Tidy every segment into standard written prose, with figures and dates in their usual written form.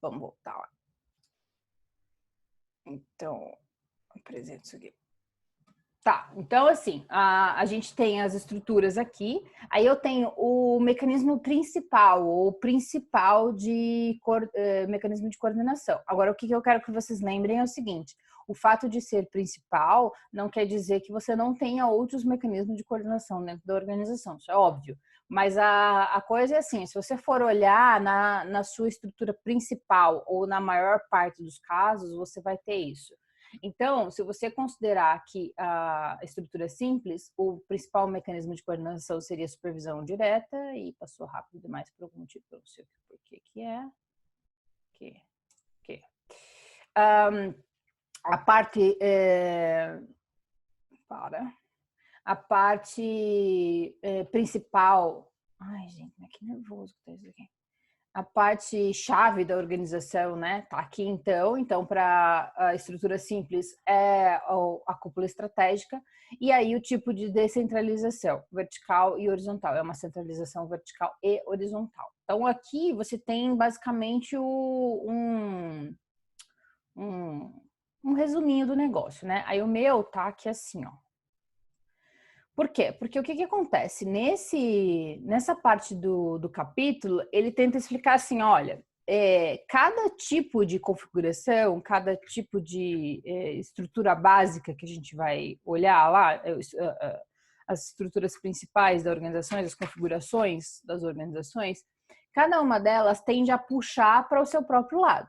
Vamos voltar lá. Então, apresento isso aqui. Tá, então assim, a gente tem as estruturas aqui, aí eu tenho o mecanismo principal, mecanismo de coordenação. Agora, o que eu quero que vocês lembrem é o seguinte, o fato de ser principal não quer dizer que você não tenha outros mecanismos de coordenação dentro da organização, isso é óbvio. Mas a coisa é assim, se você for olhar na sua estrutura principal ou na maior parte dos casos, você vai ter isso. Então, se você considerar que a estrutura é simples, o principal mecanismo de coordenação seria a supervisão direta, e passou rápido demais por algum motivo, eu não sei por que é. A parte... A parte principal... Ai, gente, que nervoso que tá isso aqui. A parte chave da organização, né, tá aqui então para a estrutura simples é a cúpula estratégica, e aí o tipo de descentralização, vertical e horizontal, é uma centralização vertical e horizontal. Então aqui você tem basicamente um resuminho do negócio, né, aí o meu tá aqui assim, ó. Por quê? Porque o que acontece? Nessa parte do capítulo, ele tenta explicar assim, olha, cada tipo de configuração, cada tipo de estrutura básica que a gente vai olhar lá, as estruturas principais da organização, as configurações das organizações, cada uma delas tende a puxar para o seu próprio lado.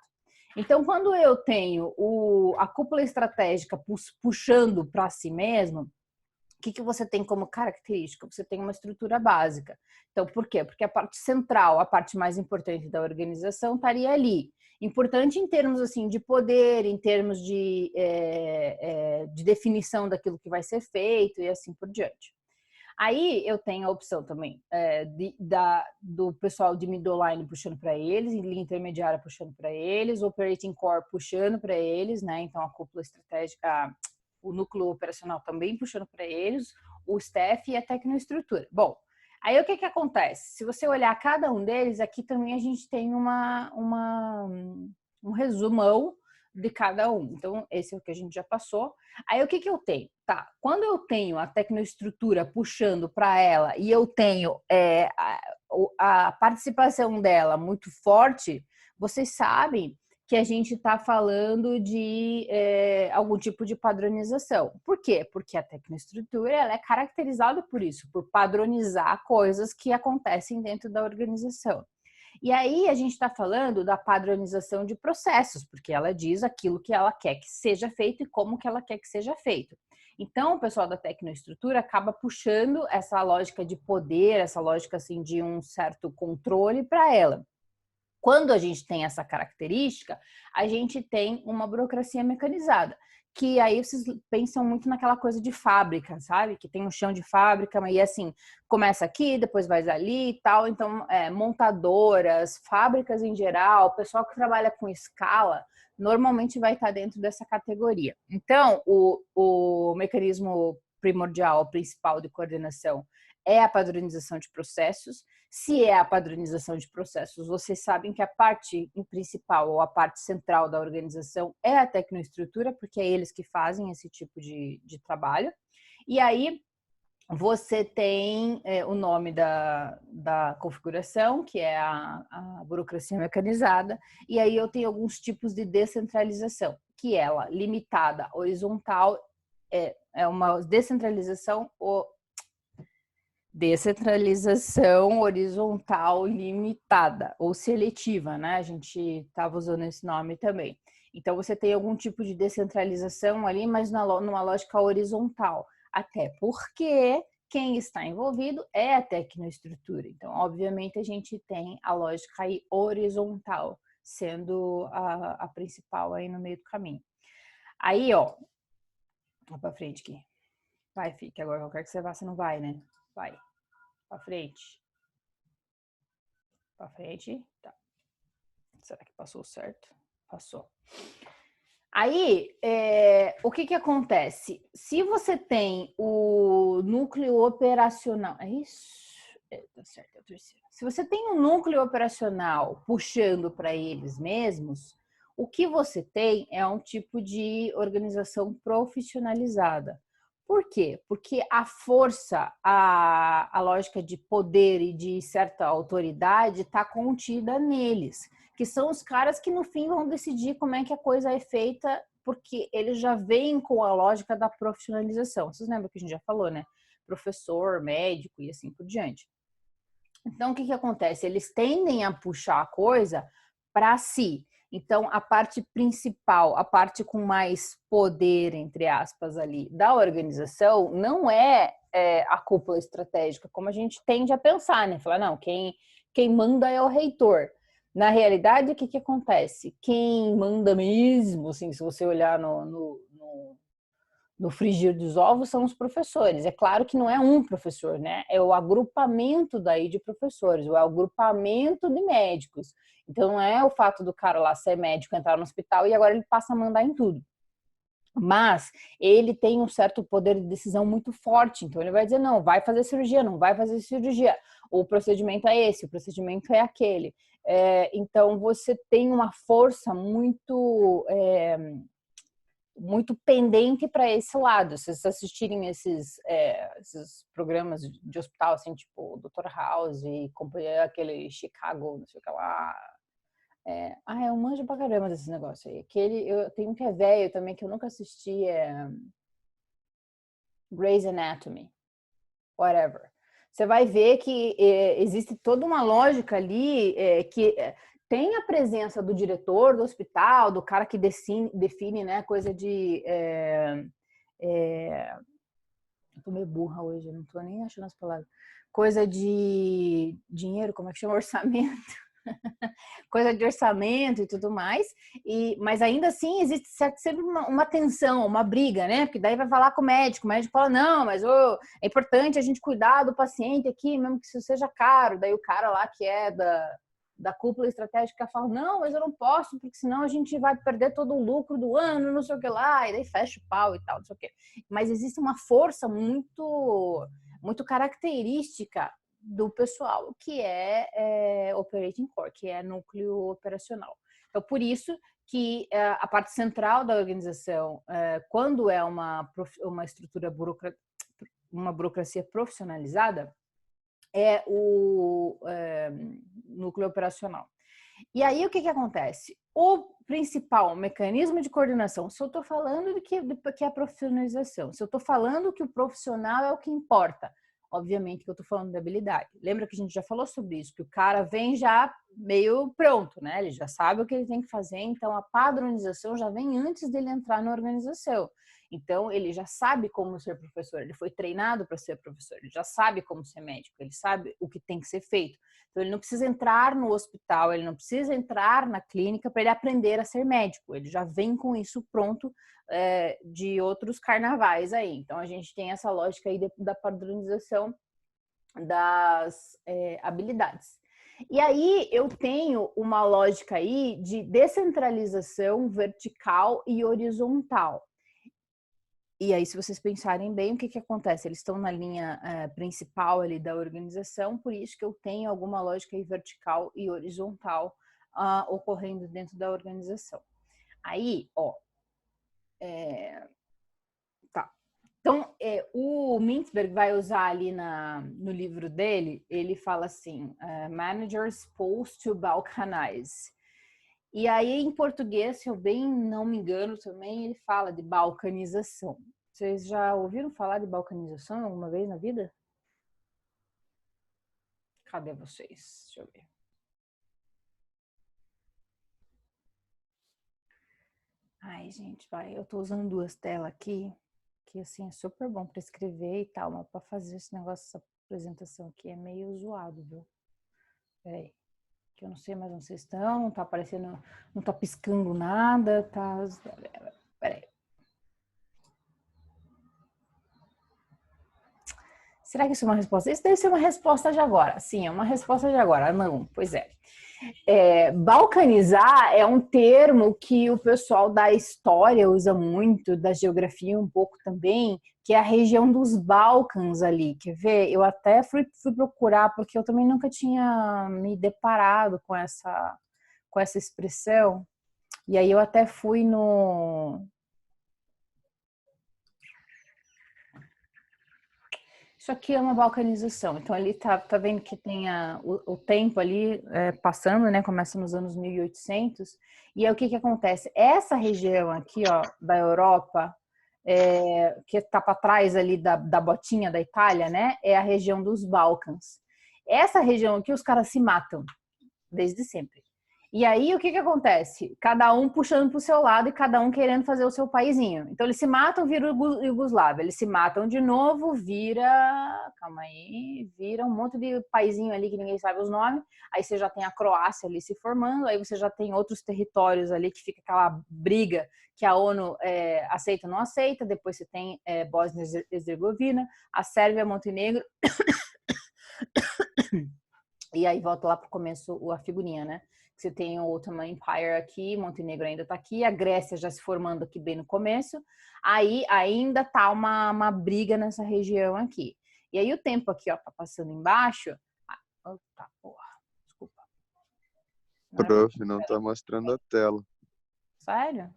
Então, quando eu tenho a cúpula estratégica puxando para si mesmo, o que você tem como característica? Você tem uma estrutura básica. Então, por quê? Porque a parte central, a parte mais importante da organização estaria ali. Importante em termos assim de poder, em termos de definição daquilo que vai ser feito e assim por diante. Aí eu tenho a opção também do pessoal de middle line puxando para eles, linha intermediária puxando para eles, operating core puxando para eles, né? Então a cúpula estratégica, o núcleo operacional também puxando para eles, o staff e a tecnoestrutura. Bom, aí o que acontece? Se você olhar cada um deles, aqui também a gente tem um resumão de cada um. Então, esse é o que a gente já passou. Aí, o que eu tenho? Tá, quando eu tenho a tecnoestrutura puxando para ela e eu tenho a participação dela muito forte, vocês sabem que a gente está falando de algum tipo de padronização. Por quê? Porque a tecnoestrutura ela é caracterizada por isso, por padronizar coisas que acontecem dentro da organização. E aí a gente está falando da padronização de processos, porque ela diz aquilo que ela quer que seja feito e como que ela quer que seja feito. Então, o pessoal da tecnoestrutura acaba puxando essa lógica de poder, essa lógica assim de um certo controle para ela. Quando a gente tem essa característica, a gente tem uma burocracia mecanizada, que aí vocês pensam muito naquela coisa de fábrica, sabe? Que tem um chão de fábrica, mas assim, começa aqui, depois vai ali e tal. Então, montadoras, fábricas em geral, o pessoal que trabalha com escala, normalmente vai estar dentro dessa categoria. Então, o mecanismo primordial, principal de coordenação é a padronização de processos. Se é a padronização de processos, vocês sabem que a parte principal ou a parte central da organização é a tecnoestrutura, porque é eles que fazem esse tipo de trabalho. E aí você tem o nome da configuração, que é a burocracia mecanizada, e aí eu tenho alguns tipos de descentralização, que ela, limitada, horizontal, é uma descentralização horizontal limitada ou seletiva, né? A gente estava usando esse nome também. Então, você tem algum tipo de descentralização ali, mas numa lógica horizontal. Até porque quem está envolvido é a tecnoestrutura. Então, obviamente, a gente tem a lógica aí horizontal, sendo a principal aí no meio do caminho. Aí, ó, vai pra frente aqui. Vai, fica. Agora eu quero que você vá, você não vai, né? Vai. Pra frente. Pra frente. Tá. Será que passou certo? Passou. Aí, o que acontece? Se você tem o núcleo operacional... É isso? Tá certo, é o terceiro. Se você tem um núcleo operacional puxando para eles mesmos, o que você tem é um tipo de organização profissionalizada. Por quê? Porque a força, a lógica de poder e de certa autoridade está contida neles, que são os caras que no fim vão decidir como é que a coisa é feita, porque eles já vêm com a lógica da profissionalização. Vocês lembram que a gente já falou, né? Professor, médico e assim por diante. Então, o que acontece? Eles tendem a puxar a coisa para si. Então, a parte principal, a parte com mais poder, entre aspas, ali, da organização, não é a cúpula estratégica, como a gente tende a pensar, né? Falar, não, quem manda é o reitor. Na realidade, o que acontece? Quem manda mesmo, assim, se você olhar no frigir dos ovos são os professores. É claro que não é um professor, né? É o agrupamento daí de professores, o agrupamento de médicos. Então não é o fato do cara lá ser médico, entrar no hospital e agora ele passa a mandar em tudo. Mas ele tem um certo poder de decisão muito forte. Então ele vai dizer, não, vai fazer cirurgia, não vai fazer cirurgia. O procedimento é esse, o procedimento é aquele. Então você tem uma força muito pendente para esse lado. Se vocês assistirem esses programas de hospital, assim, tipo Dr. House e companhia, aquele Chicago, não sei o que lá. Eu manjo pra caramba desse negócio aí. Eu tenho um que é velho também, que eu nunca assisti, Grey's Anatomy, whatever. Você vai ver que existe toda uma lógica ali que tem a presença do diretor do hospital, do cara que define, né, coisa de... eu tô meio burra hoje, não tô nem achando as palavras. Coisa de dinheiro, como é que chama? Orçamento. Coisa de orçamento e tudo mais, mas ainda assim existe sempre uma tensão, uma briga, né? Porque daí vai falar com o médico fala, não, mas é importante a gente cuidar do paciente aqui, mesmo que isso seja caro. Daí o cara lá que é da cúpula estratégica fala, não, mas eu não posso, porque senão a gente vai perder todo o lucro do ano, não sei o que lá, e daí fecha o pau e tal, não sei o que. Mas existe uma força muito característica do pessoal, que é Operating Core, que é núcleo operacional. Então, por isso que a parte central da organização, quando é uma estrutura uma burocracia profissionalizada, é o núcleo operacional. E aí, o que acontece? O principal mecanismo de coordenação, se eu estou falando de que é a profissionalização, se eu estou falando que o profissional é o que importa, obviamente que eu estou falando de habilidade. Lembra que a gente já falou sobre isso, que o cara vem já meio pronto, né? Ele já sabe o que ele tem que fazer, então a padronização já vem antes dele entrar na organização. Então, ele já sabe como ser professor, ele foi treinado para ser professor, ele já sabe como ser médico, ele sabe o que tem que ser feito. Então, ele não precisa entrar no hospital, ele não precisa entrar na clínica para ele aprender a ser médico, ele já vem com isso pronto de outros carnavais aí. Então, a gente tem essa lógica aí da padronização das habilidades. E aí eu tenho uma lógica aí de descentralização vertical e horizontal. E aí, se vocês pensarem bem, o que acontece? Eles estão na linha principal ali da organização, por isso que eu tenho alguma lógica aí vertical e horizontal ocorrendo dentro da organização. Aí, tá. Então, o Mintzberg vai usar ali no livro dele, ele fala assim, managers supposed to balkanize. E aí, em português, se eu bem não me engano também, ele fala de balcanização. Vocês já ouviram falar de balcanização alguma vez na vida? Cadê vocês? Deixa eu ver. Ai, gente, vai. Eu tô usando duas telas aqui, que assim é super bom para escrever e tal, mas para fazer esse negócio, essa apresentação aqui é meio zoado, viu? Peraí. Que eu não sei mais onde vocês estão, não tá aparecendo, não tá piscando nada, tá... Peraí. Será que isso é uma resposta? Isso deve ser uma resposta de agora. Sim, é uma resposta de agora. Não, pois é. Balcanizar é um termo que o pessoal da história usa muito, da geografia um pouco também, que é a região dos Balcãs ali. Quer ver? Eu até fui procurar, porque eu também nunca tinha me deparado com essa expressão. E aí eu até fui no... Isso aqui é uma balcanização. Então ali tá vendo que tem o tempo ali passando, né? Começa nos anos 1800. E aí o que que acontece? Essa região aqui, ó, da Europa, que tá para trás ali da botinha da Itália, né? É a região dos Balcãs. Essa região aqui os caras se matam desde sempre. E aí, o que que acontece? Cada um puxando para o seu lado e cada um querendo fazer o seu paizinho. Então, eles se matam, vira Iugoslávia. Eles se matam de novo, vira... Calma aí. Vira um monte de paizinho ali que ninguém sabe os nomes. Aí você já tem a Croácia ali se formando. Aí você já tem outros territórios ali que fica aquela briga que a ONU aceita ou não aceita. Depois você tem Bósnia e Herzegovina, a Sérvia, Montenegro. E aí volta lá para o começo a figurinha, né? Você tem o Ottoman Empire aqui, Montenegro ainda está aqui, a Grécia já se formando aqui bem no começo. Aí ainda tá uma briga nessa região aqui. E aí o tempo aqui, ó, tá passando embaixo. Tá, porra. Desculpa. Prof, não tá mostrando a tela. Sério?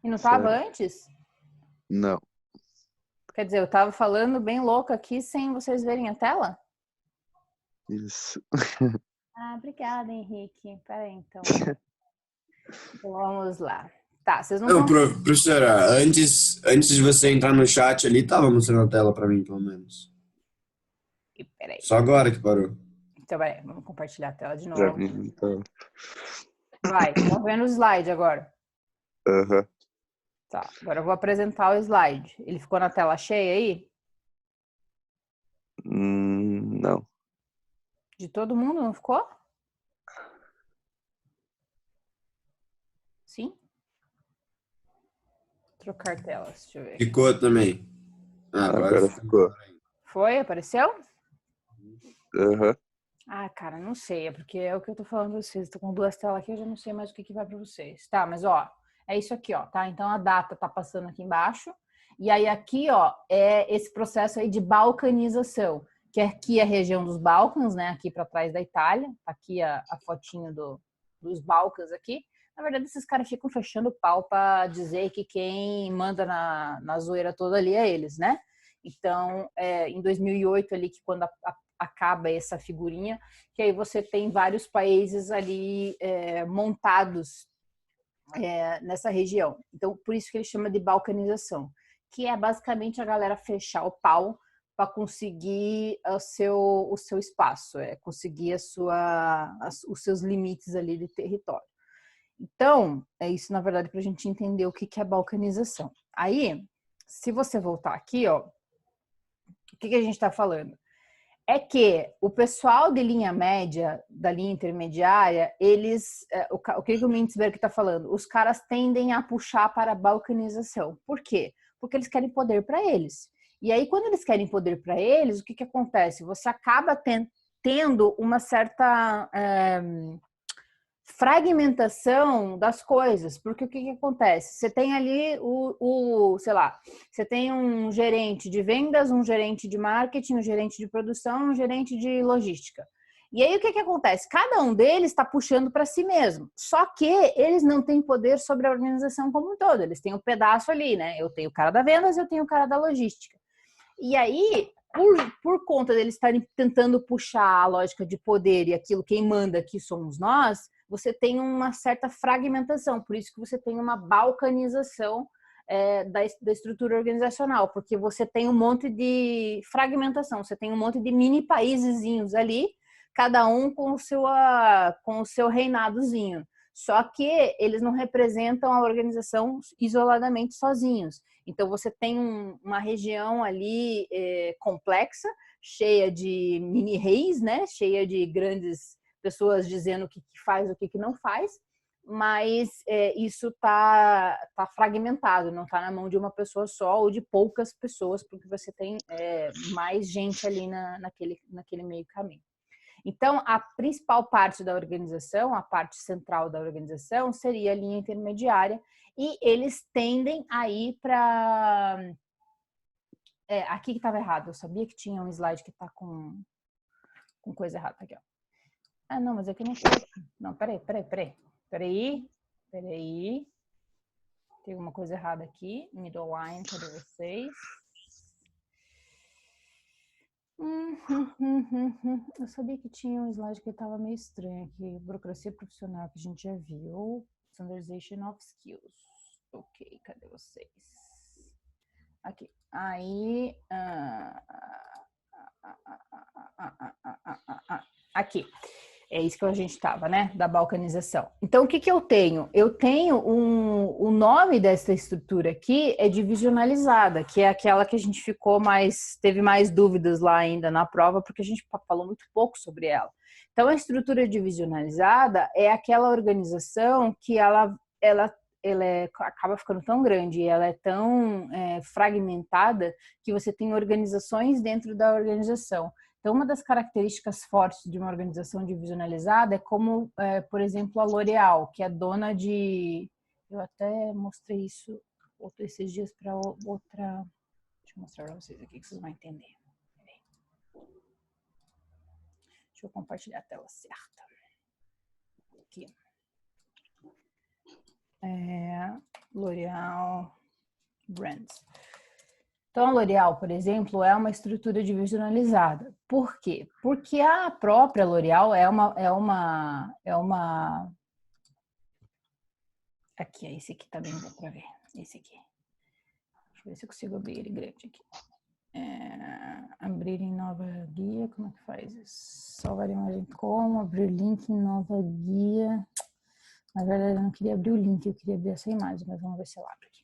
E não tava antes? Não. Quer dizer, eu tava falando bem louca aqui sem vocês verem a tela? Isso. Obrigada, Henrique. Peraí, então. Vamos lá. Tá, vocês não Não, estão... professora, antes de você entrar no chat ali, tava mostrando a tela para mim, pelo menos. Peraí. Só agora que parou. Então, peraí, vamos compartilhar a tela de Pra novo. mim não tá. Vai, estão vendo o slide agora. Aham. Tá, agora eu vou apresentar o slide. Ele ficou na tela cheia aí? Não. De todo mundo, não ficou? Sim? Trocar telas, deixa eu ver. Ficou também. Ah, Agora ficou. Foi? Apareceu? Aham. Ah, cara, não sei. É porque é o que eu tô falando pra vocês. Tô com duas telas aqui, eu já não sei mais o que vai pra vocês. Tá, mas ó, é isso aqui, ó, tá? Então a data tá passando aqui embaixo. E aí aqui, ó, é esse processo aí de balcanização, que é aqui a região dos Balcãs, né? Aqui pra trás da Itália. Tá aqui a fotinho dos Balcãs aqui. Na verdade, esses caras ficam fechando o pau pra dizer que quem manda na zoeira toda ali é eles, né? Então, em 2008 ali, que quando acaba essa figurinha, que aí você tem vários países ali montados nessa região. Então, por isso que ele chama de balcanização, que é basicamente a galera fechar o pau para conseguir o seu espaço, conseguir os seus limites ali de território. Então, é isso, na verdade, para a gente entender o que é balcanização. Aí, se você voltar aqui, ó, o que a gente está falando? É que o pessoal de linha média, da linha intermediária, eles, o que o Mintzberg está falando? Os caras tendem a puxar para a balcanização. Por quê? Porque eles querem poder para eles. E aí, quando eles querem poder para eles, o que acontece? Você acaba tendo uma certa fragmentação das coisas, porque o que acontece? Você tem ali sei lá, você tem um gerente de vendas, um gerente de marketing, um gerente de produção, um gerente de logística. E aí o que acontece? Cada um deles está puxando para si mesmo, só que eles não têm poder sobre a organização como um todo, eles têm um pedaço ali, né? Eu tenho o cara da vendas, eu tenho o cara da logística. E aí, por conta deles estarem tentando puxar a lógica de poder e aquilo, quem manda aqui somos nós, você tem uma certa fragmentação, por isso que você tem uma balcanização da estrutura organizacional, porque você tem um monte de fragmentação, você tem um monte de mini paísezinhos ali, cada um com o seu reinadozinho. Só que eles não representam a organização isoladamente sozinhos. Então você tem uma região ali complexa, cheia de mini reis, né? Cheia de grandes pessoas dizendo o que faz, o que não faz, mas isso tá fragmentado, não está na mão de uma pessoa só ou de poucas pessoas, porque você tem mais gente ali naquele meio caminho. Então, a principal parte da organização, a parte central da organização, seria a linha intermediária, e eles tendem a ir para... aqui que estava errado, eu sabia que tinha um slide que está com coisa errada. Aqui, ó. Ah, não, mas aqui não foi. Não, peraí. Tem uma coisa errada aqui. Middle line, cadê vocês? Eu sabia que tinha um slide que estava meio estranho aqui. Burocracia profissional, que a gente já viu. Standardization of skills. Ok, cadê vocês? Aqui. Aí... aqui. É isso que a gente estava, né? Da balcanização. Então, o que eu tenho? Eu tenho o nome dessa estrutura aqui é divisionalizada, que é aquela que a gente teve mais dúvidas lá ainda na prova, porque a gente falou muito pouco sobre ela. Então, a estrutura divisionalizada é aquela organização que ela acaba ficando tão grande e ela é tão fragmentada que você tem organizações dentro da organização. Então, uma das características fortes de uma organização divisionalizada é como, por exemplo, a L'Oréal, que é dona de... Eu até mostrei isso esses dias para outra... Deixa eu mostrar para vocês aqui que vocês vão entender. Deixa eu compartilhar a tela certa. Aqui. L'Oréal Brands. Então, a L'Oréal, por exemplo, é uma estrutura divisionalizada. Por quê? Porque a própria L'Oréal é uma... Aqui, esse aqui também dá para ver. Esse aqui. Deixa eu ver se eu consigo abrir ele grande aqui. Abrir em nova guia, como é que faz isso? Salvar imagem como, abrir link em nova guia. Na verdade, eu não queria abrir o link, eu queria abrir essa imagem, mas vamos ver se eu abro aqui.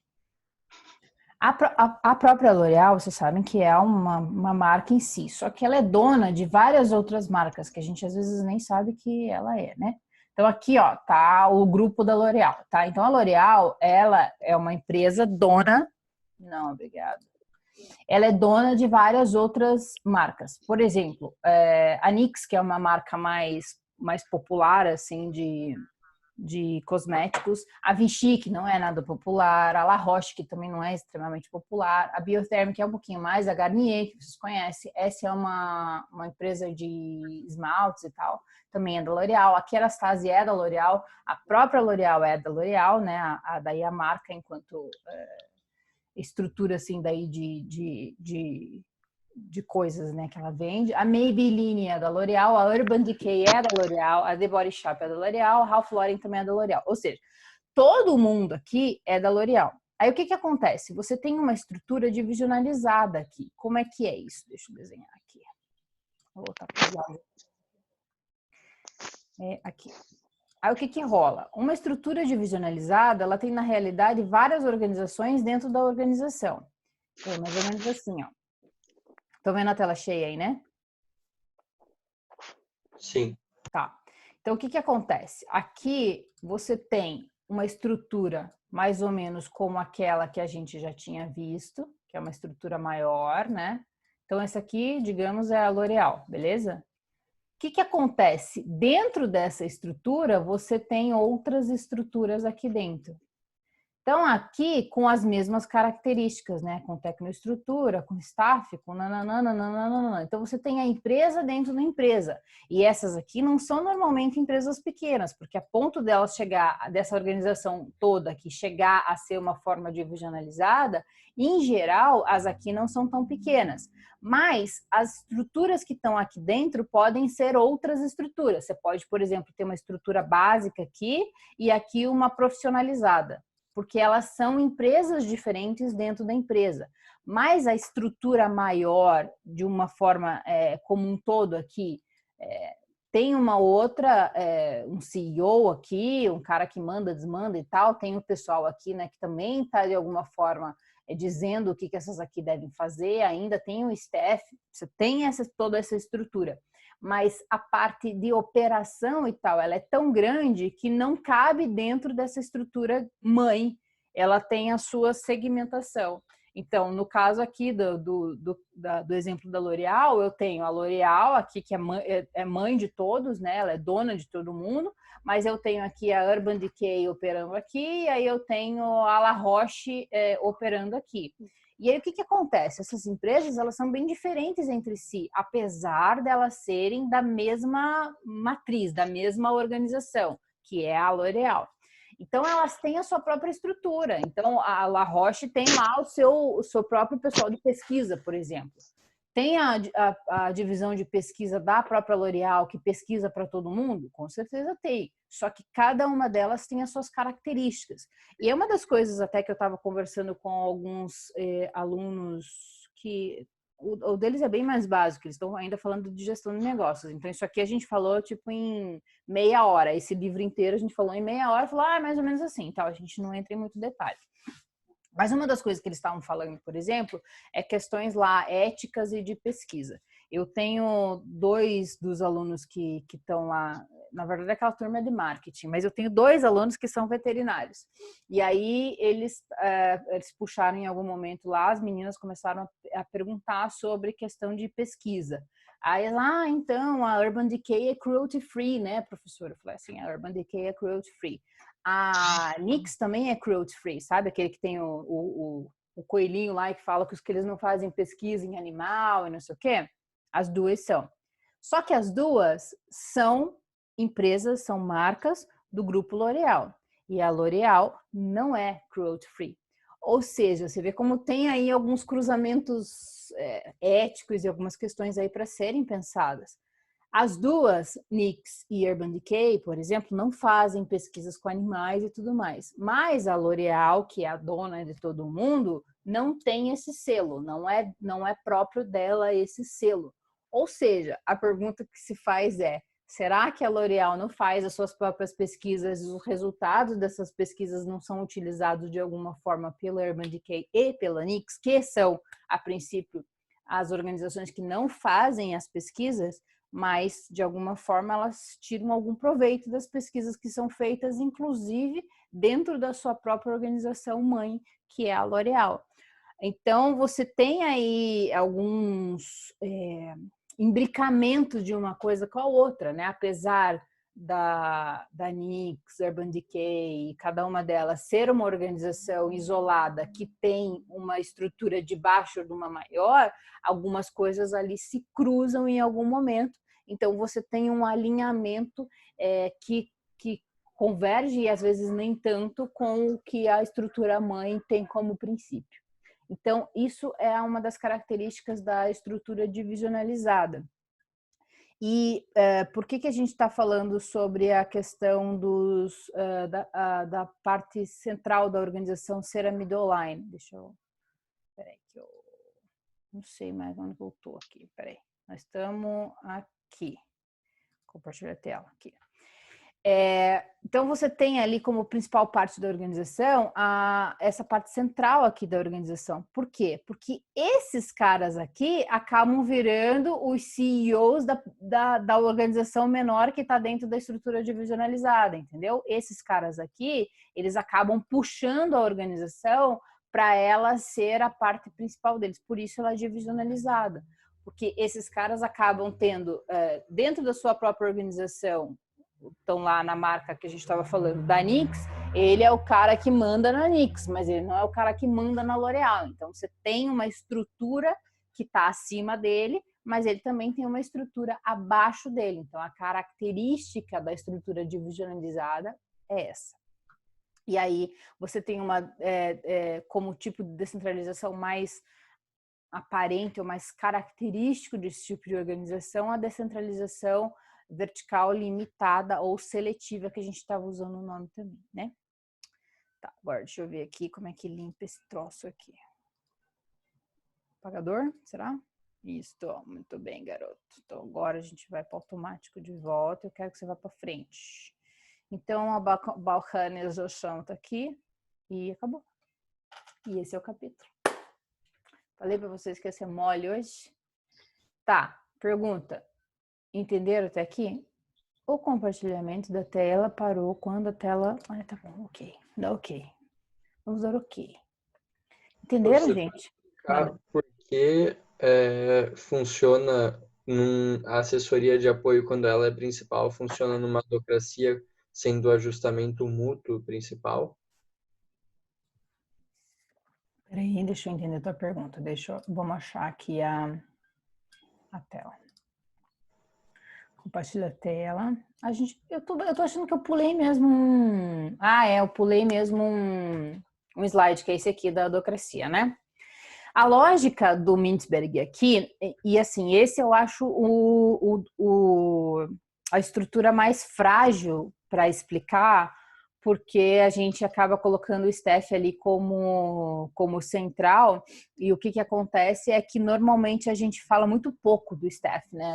A própria L'Oréal, vocês sabem que é uma marca em si, só que ela é dona de várias outras marcas, que a gente às vezes nem sabe que ela é, né? Então aqui, ó, tá o grupo da L'Oréal, tá? Então a L'Oréal, ela é uma empresa dona... Não, obrigada. Ela é dona de várias outras marcas. Por exemplo, a NYX, que é uma marca mais popular, assim, de cosméticos, a Vichy, que não é nada popular, a La Roche, que também não é extremamente popular, a Biotherm, que é um pouquinho mais, a Garnier, que vocês conhecem, essa é uma empresa de esmaltes e tal, também é da L'Oréal, a Kerastase é da L'Oréal, a própria L'Oréal é da L'Oréal, né, daí a marca enquanto estrutura, assim, daí de coisas, né, que ela vende. A Maybelline é da L'Oréal, a Urban Decay é da L'Oréal, a The Body Shop é da L'Oréal, a Ralph Lauren também é da L'Oréal. Ou seja, todo mundo aqui é da L'Oréal. Aí o que acontece? Você tem uma estrutura divisionalizada aqui. Como é que é isso? Deixa eu desenhar aqui. Vou voltar para o lado. Aqui. Aí o que rola? Uma estrutura divisionalizada, ela tem na realidade várias organizações dentro da organização. É mais ou menos assim, ó. Estão vendo a tela cheia aí, né? Sim. Tá. Então, o que acontece? Aqui você tem uma estrutura mais ou menos como aquela que a gente já tinha visto, que é uma estrutura maior, né? Então, essa aqui, digamos, é a L'Oréal, beleza? O que acontece? Dentro dessa estrutura, você tem outras estruturas aqui dentro. Então, aqui, com as mesmas características, né? Com tecnoestrutura, com staff, com nananana. Então, você tem a empresa dentro da empresa. E essas aqui não são normalmente empresas pequenas, porque a ponto delas chegar, dessa organização toda aqui, chegar a ser uma forma divisionalizada, em geral, as aqui não são tão pequenas. Mas as estruturas que estão aqui dentro podem ser outras estruturas. Você pode, por exemplo, ter uma estrutura básica aqui e aqui uma profissionalizada, porque elas são empresas diferentes dentro da empresa. Mas a estrutura maior, de uma forma como um todo aqui, tem uma outra, um CEO aqui, um cara que manda, desmanda e tal, tem o pessoal aqui, né, que também está de alguma forma dizendo o que essas aqui devem fazer, ainda tem o staff, você tem toda essa estrutura. Mas a parte de operação e tal, ela é tão grande que não cabe dentro dessa estrutura mãe, ela tem a sua segmentação. Então, no caso aqui do exemplo da L'Oréal, eu tenho a L'Oréal aqui, que é mãe de todos, né? Ela é dona de todo mundo, mas eu tenho aqui a Urban Decay operando aqui, e aí eu tenho a La Roche operando aqui. E aí o que acontece? Essas empresas, elas são bem diferentes entre si, apesar delas serem da mesma matriz, da mesma organização, que é a L'Oréal. Então, elas têm a sua própria estrutura. Então, a La Roche tem lá o seu próprio pessoal de pesquisa, por exemplo. Tem a divisão de pesquisa da própria L'Oréal, que pesquisa para todo mundo? Com certeza tem. Só que cada uma delas tem as suas características. E é uma das coisas até que eu estava conversando com alguns alunos que... O deles é bem mais básico, eles estão ainda falando de gestão de negócios. Então, isso aqui a gente falou, tipo, em meia hora. Esse livro inteiro a gente falou em meia hora, falou, mais ou menos assim. Então, a gente não entra em muito detalhe. Mas uma das coisas que eles estavam falando, por exemplo, é questões lá éticas e de pesquisa. Eu tenho 2 dos alunos que estão lá, na verdade aquela turma é de marketing, mas eu tenho 2 alunos que são veterinários. E aí eles puxaram em algum momento lá, as meninas começaram a perguntar sobre questão de pesquisa. Aí, então a Urban Decay é cruelty free, né, professora? Eu falei assim, a Urban Decay é cruelty free. A NYX também é cruelty free, sabe? Aquele que tem o coelhinho lá que fala que eles não fazem pesquisa em animal e não sei o quê. As 2 são. Só que as 2 são empresas, são marcas do grupo L'Oréal. E a L'Oréal não é cruelty free. Ou seja, você vê como tem aí alguns cruzamentos éticos e algumas questões aí para serem pensadas. As 2, NYX e Urban Decay, por exemplo, não fazem pesquisas com animais e tudo mais. Mas a L'Oréal, que é a dona de todo mundo, não tem esse selo, não é próprio dela esse selo. Ou seja, a pergunta que se faz é, será que a L'Oréal não faz as suas próprias pesquisas e os resultados dessas pesquisas não são utilizados de alguma forma pela Urban Decay e pela NYX, que são, a princípio, as organizações que não fazem as pesquisas, mas de alguma forma elas tiram algum proveito das pesquisas que são feitas, inclusive dentro da sua própria organização mãe, que é a L'Oréal. Então você tem aí alguns imbricamentos de uma coisa com a outra, né? Apesar da NYX, Urban Decay, cada uma delas ser uma organização isolada que tem uma estrutura debaixo de uma maior, algumas coisas ali se cruzam em algum momento. Então, você tem um alinhamento que converge, e às vezes nem tanto, com o que a estrutura mãe tem como princípio. Então, isso é uma das características da estrutura divisionalizada. E por que a gente está falando sobre a questão da parte central da organização ser a middle line? Deixa eu... Peraí, que eu não sei mais onde eu estou aqui. Peraí, nós estamos aqui. Compartilhar a tela aqui. Então, você tem ali como principal parte da organização essa parte central aqui da organização. Por quê? Porque esses caras aqui acabam virando os CEOs da organização menor que está dentro da estrutura divisionalizada, entendeu? Esses caras aqui, eles acabam puxando a organização para ela ser a parte principal deles. Por isso ela é divisionalizada. Porque esses caras acabam tendo, dentro da sua própria organização, estão lá na marca que a gente estava falando, da NYX, ele é o cara que manda na NYX, mas ele não é o cara que manda na L'Oréal. Então, você tem uma estrutura que está acima dele, mas ele também tem uma estrutura abaixo dele. Então, a característica da estrutura divisionalizada é essa. E aí, você tem como tipo de descentralização mais aparente ou mais característico desse tipo de organização, a descentralização vertical limitada ou seletiva, que a gente estava usando o nome também, né? Tá, agora deixa eu ver aqui como é que limpa esse troço aqui. Apagador, será? Isso, muito bem, garoto. Então agora a gente vai para o automático de volta, eu quero que você vá para frente. Então a balcanização tá aqui e acabou. E esse é o capítulo. Falei para vocês que ia ser mole hoje? Tá, pergunta. Entenderam até aqui? O compartilhamento da tela parou quando a tela... Ah, tá bom, ok. Dá ok. Vamos dar ok. Entenderam, Você gente? explicar por que funciona a assessoria de apoio quando ela é principal, funciona numa adocracia sendo o ajustamento mútuo principal? Peraí, deixa eu entender a tua pergunta. Vamos achar aqui a tela. Compartilha a tela. Eu tô achando que eu pulei mesmo eu pulei mesmo um slide, que é esse aqui da adocracia, né? A lógica do Mintzberg aqui, e assim, esse eu acho a estrutura mais frágil para explicar, porque a gente acaba colocando o staff ali como central, e o que acontece é que normalmente a gente fala muito pouco do staff, né?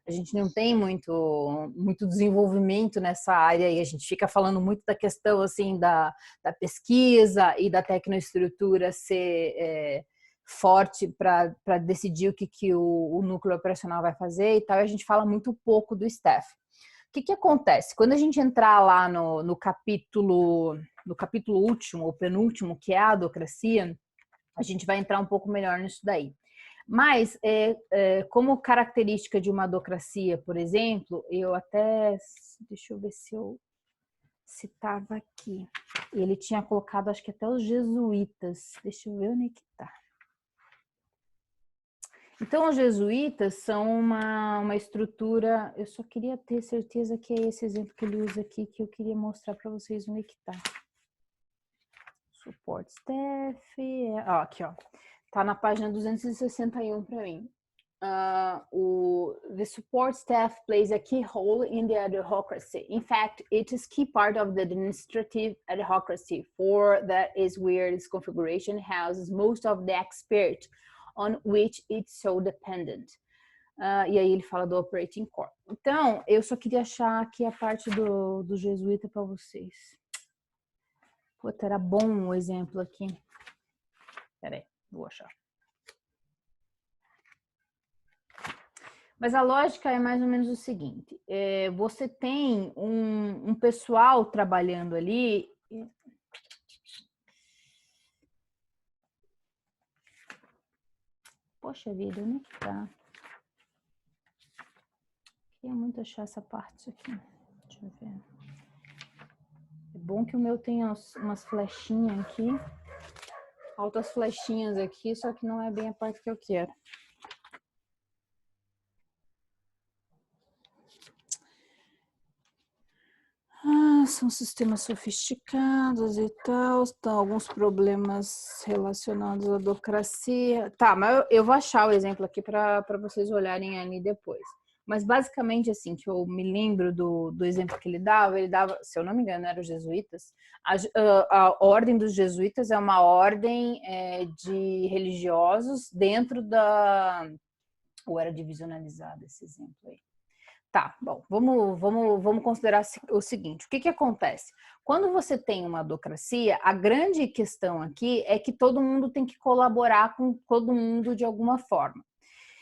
A gente não tem muito desenvolvimento nessa área e a gente fica falando muito da questão assim da pesquisa e da tecnoestrutura ser forte para decidir o que o núcleo operacional vai fazer e tal, e a gente fala muito pouco do staff. O que acontece? Quando a gente entrar lá no capítulo último, ou penúltimo, que é a adocracia, a gente vai entrar um pouco melhor nisso daí. Mas, como característica de uma adocracia, por exemplo, deixa eu ver se estava aqui. Ele tinha colocado, acho que até os jesuítas. Deixa eu ver onde é que está. Então, os jesuítas são uma estrutura... Eu só queria ter certeza que é esse exemplo que ele usa aqui, que eu queria mostrar para vocês onde é que está. Support staff... aqui, ó. Tá na página 261 para mim. The support staff plays a key role in the adhocracy. In fact, it is key part of the administrative adhocracy, for that is where its configuration houses most of the expert on which it's so dependent. E aí ele fala do operating core. Então, eu só queria achar aqui a parte do jesuíta para vocês. Puta, era bom o exemplo aqui. Peraí, vou achar. Mas a lógica é mais ou menos o seguinte. Você tem um pessoal trabalhando ali... Poxa vida, onde é que tá? Queria muito achar essa parte aqui. Deixa eu ver. É bom que o meu tem umas flechinhas aqui. Altas flechinhas aqui, só que não é bem a parte que eu quero. São sistemas sofisticados e tal, estão alguns problemas relacionados à adocracia. Tá, mas eu vou achar o exemplo aqui para vocês olharem ali depois. Mas basicamente, assim, que eu me lembro do exemplo que ele dava, se eu não me engano, eram os jesuítas. A ordem dos jesuítas é uma ordem de religiosos dentro da... Ou era divisionalizado esse exemplo aí? Tá, bom, vamos considerar o seguinte, o que acontece? Quando você tem uma adocracia, a grande questão aqui é que todo mundo tem que colaborar com todo mundo de alguma forma.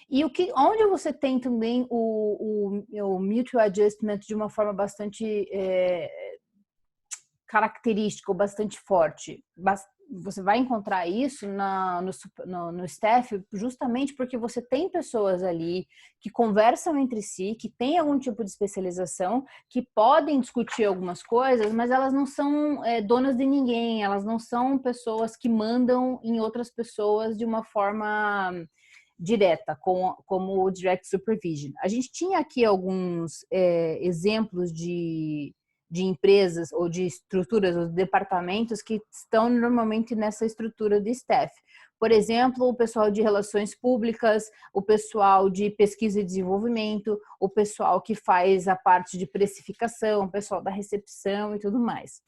E onde você tem também o mutual adjustment de uma forma bastante característica, ou bastante forte, você vai encontrar isso no staff justamente porque você tem pessoas ali que conversam entre si, que têm algum tipo de especialização, que podem discutir algumas coisas, mas elas não são donas de ninguém, elas não são pessoas que mandam em outras pessoas de uma forma direta, como o Direct Supervision. A gente tinha aqui alguns exemplos de empresas ou de estruturas ou de departamentos que estão normalmente nessa estrutura de staff. Por exemplo, o pessoal de relações públicas, o pessoal de pesquisa e desenvolvimento, o pessoal que faz a parte de precificação, o pessoal da recepção e tudo mais.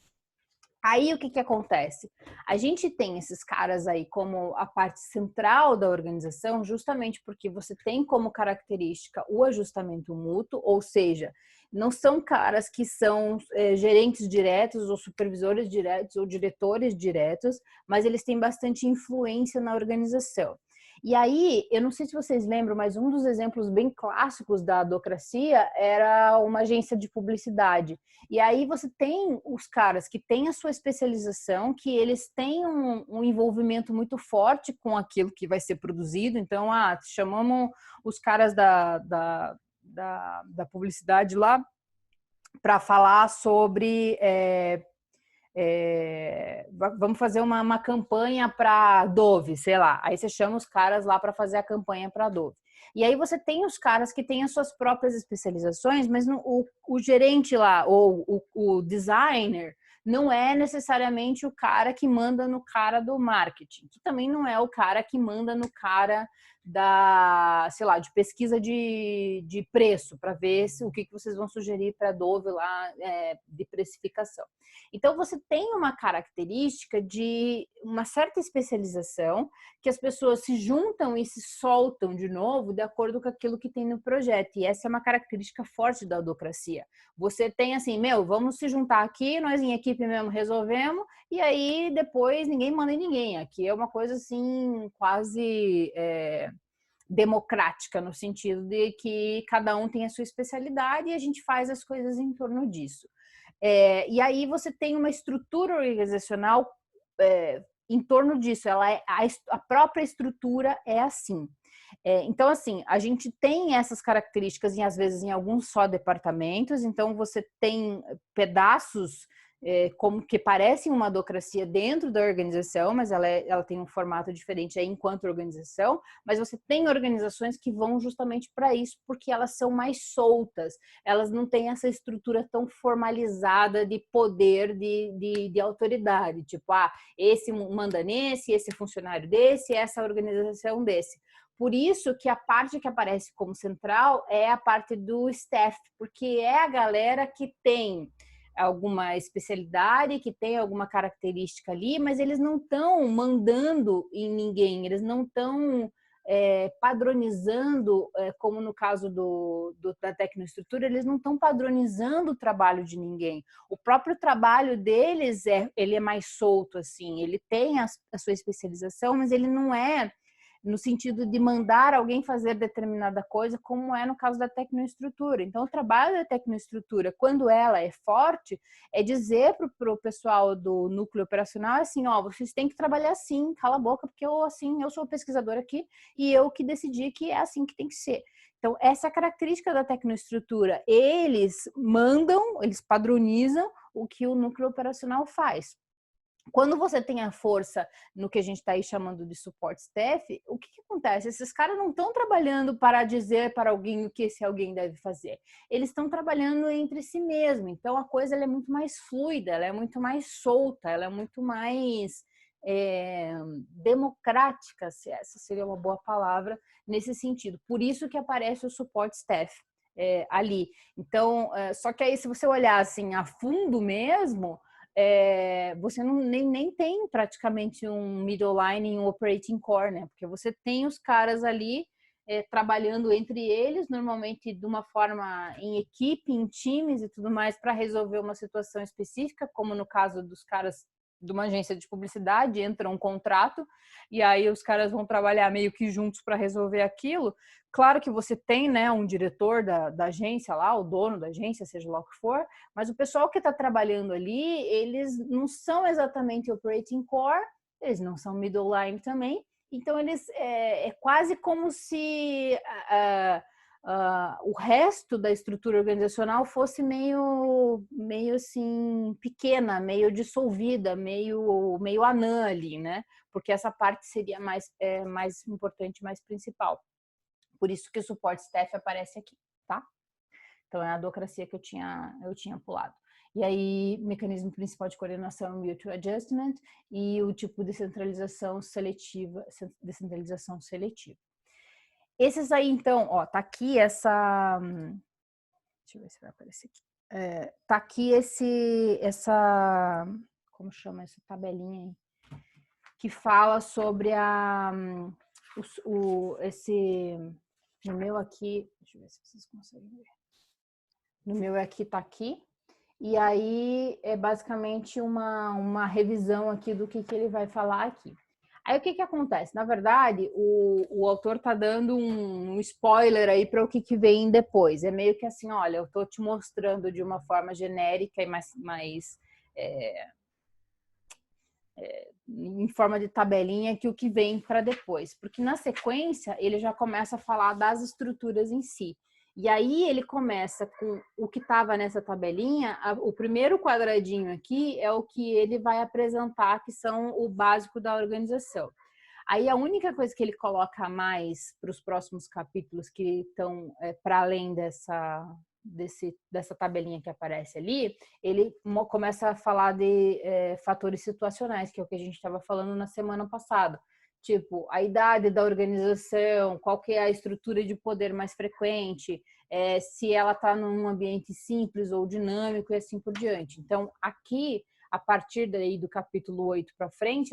Aí o que acontece? A gente tem esses caras aí como a parte central da organização, justamente porque você tem como característica o ajustamento mútuo, ou seja, não são caras que são gerentes diretos ou supervisores diretos ou diretores diretos, mas eles têm bastante influência na organização. E aí, eu não sei se vocês lembram, mas um dos exemplos bem clássicos da adocracia era uma agência de publicidade. E aí você tem os caras que têm a sua especialização, que eles têm um envolvimento muito forte com aquilo que vai ser produzido. Então, chamamos os caras da publicidade lá para falar sobre... vamos fazer uma campanha para Dove, sei lá. Aí você chama os caras lá para fazer a campanha para Dove. E aí você tem os caras que têm as suas próprias especializações, mas o gerente lá, ou o designer, não é necessariamente o cara que manda no cara do marketing, que também não é o cara que manda no cara sei lá, de pesquisa de preço, para ver o que vocês vão sugerir para a Dove lá de precificação. Então, você tem uma característica de uma certa especialização que as pessoas se juntam e se soltam de novo de acordo com aquilo que tem no projeto. E essa é uma característica forte da adocracia. Você tem assim, vamos se juntar aqui, nós em equipe mesmo resolvemos, e aí depois ninguém manda em ninguém. Aqui é uma coisa assim, quase democrática, no sentido de que cada um tem a sua especialidade e a gente faz as coisas em torno disso. E aí você tem uma estrutura organizacional em torno disso. A própria estrutura é assim. Então, assim, a gente tem essas características, às vezes, em alguns só departamentos. Então, você tem pedaços como que parecem uma adocracia dentro da organização, mas ela tem um formato diferente aí enquanto organização. Mas você tem organizações que vão justamente para isso, porque elas são mais soltas. Elas não têm essa estrutura tão formalizada de poder, de autoridade. Tipo, esse manda nesse, esse funcionário desse, essa organização desse. Por isso que a parte que aparece como central é a parte do staff, porque é a galera que tem alguma especialidade, que tem alguma característica ali, mas eles não estão mandando em ninguém, eles não estão padronizando, como no caso da tecnoestrutura, eles não estão padronizando o trabalho de ninguém. O próprio trabalho deles, ele é mais solto, assim, ele tem a sua especialização, mas ele não é no sentido de mandar alguém fazer determinada coisa, como é no caso da tecnoestrutura. Então, o trabalho da tecnoestrutura, quando ela é forte, é dizer para o pessoal do núcleo operacional assim, vocês têm que trabalhar assim, cala a boca, porque eu sou o pesquisador aqui e eu que decidi que é assim que tem que ser. Então, essa característica da tecnoestrutura, eles mandam, eles padronizam o que o núcleo operacional faz. Quando você tem a força no que a gente está aí chamando de support staff, o que acontece? Esses caras não estão trabalhando para dizer para alguém o que esse alguém deve fazer. Eles estão trabalhando entre si mesmo. Então, a coisa ela é muito mais fluida, ela é muito mais solta, ela é muito mais democrática, se essa seria uma boa palavra, nesse sentido. Por isso que aparece o support staff ali. Então, só que aí se você olhar assim a fundo mesmo, você nem tem praticamente um middle line e um operating core, né? Porque você tem os caras ali trabalhando entre eles, normalmente de uma forma em equipe, em times e tudo mais, para resolver uma situação específica, como no caso dos caras de uma agência de publicidade, entra um contrato e aí os caras vão trabalhar meio que juntos para resolver aquilo. Claro que você tem, né, um diretor da agência lá, o dono da agência, seja lá o que for, mas o pessoal que está trabalhando ali, eles não são exatamente operating core, eles não são middle line também, então eles é quase como se o resto da estrutura organizacional fosse meio assim pequena, meio dissolvida, meio anã ali, né? Porque essa parte seria mais importante, mais principal. Por isso que o support staff aparece aqui, tá? Então é a adocracia que eu tinha pulado. E aí, mecanismo principal de coordenação e mutual adjustment e o tipo de descentralização seletiva. Esses aí, então, tá aqui essa... Deixa eu ver se vai aparecer aqui. Tá aqui essa... Como chama essa tabelinha aí? Que fala sobre no meu aqui... Deixa eu ver se vocês conseguem ver. No meu aqui tá aqui. E aí é basicamente uma revisão aqui do que ele vai falar aqui. Aí o que acontece? Na verdade, o autor tá dando um spoiler aí para o que vem depois. É meio que assim, olha, eu tô te mostrando de uma forma genérica e mais em forma de tabelinha que o que vem para depois. Porque na sequência ele já começa a falar das estruturas em si. E aí ele começa com o que estava nessa tabelinha, o primeiro quadradinho aqui é o que ele vai apresentar, que são o básico da organização. Aí a única coisa que ele coloca a mais para os próximos capítulos que estão para além dessa tabelinha que aparece ali, ele começa a falar de fatores situacionais, que é o que a gente estava falando na semana passada. Tipo, a idade da organização, qual que é a estrutura de poder mais frequente, se ela está num ambiente simples ou dinâmico e assim por diante. Então, aqui, a partir daí do capítulo 8 para frente,